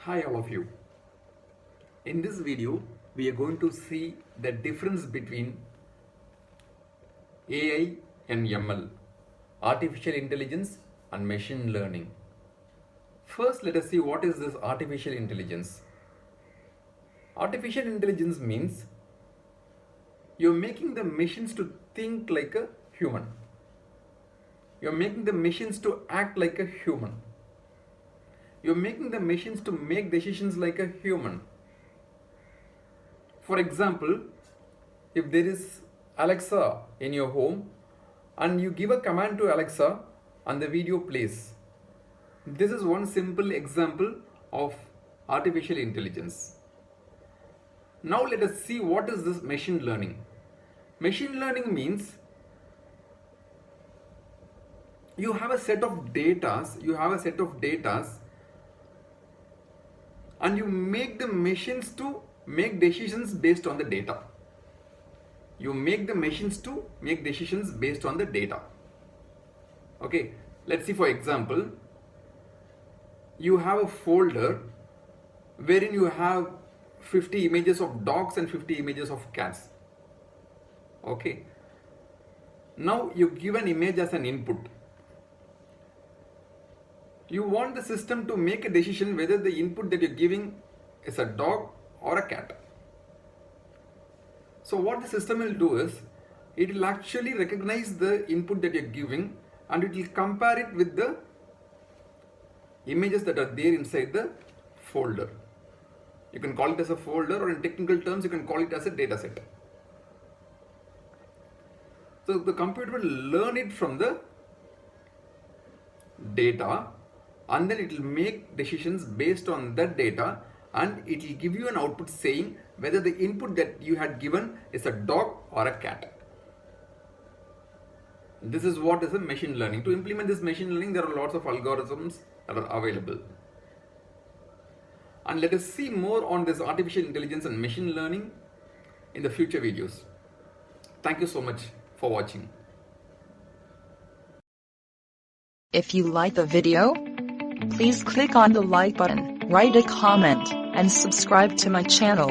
Hi all of you. In this video, we are going to see the difference between AI and ML, artificial intelligence and machine learning. First, let us see what is this artificial intelligence. Artificial intelligence means you're making the machines to think like a human. You're making the machines to act like a human. You're making the machines to make decisions like a human. For example, if there is Alexa in your home and you give a command to Alexa and the video plays. This is one simple example of artificial intelligence. Now let us see what is this machine learning. Machine learning means you have a set of data, and you make the machines to make decisions based on the data. You make the machines to make decisions based on the data. Okay, let's see, for example, you have a folder wherein you have 50 images of dogs and 50 images of cats. Okay, now you give an image as an input. You want the system to make a decision whether the input that you're giving is a dog or a cat. So what the system will do is, it will actually recognize the input that you're giving and it will compare it with the images that are there inside the folder. You can call it as a folder, or in technical terms you can call it as a data set. So the computer will learn it from the data and then it will make decisions based on that data, and it will give you an output saying whether the input that you had given is a dog or a cat. This is what is a machine learning. To implement this machine learning, there are lots of algorithms that are available. And let us see more on this artificial intelligence and machine learning in the future videos. Thank you so much for watching. If you like the video, please click on the like button, write a comment, and subscribe to my channel.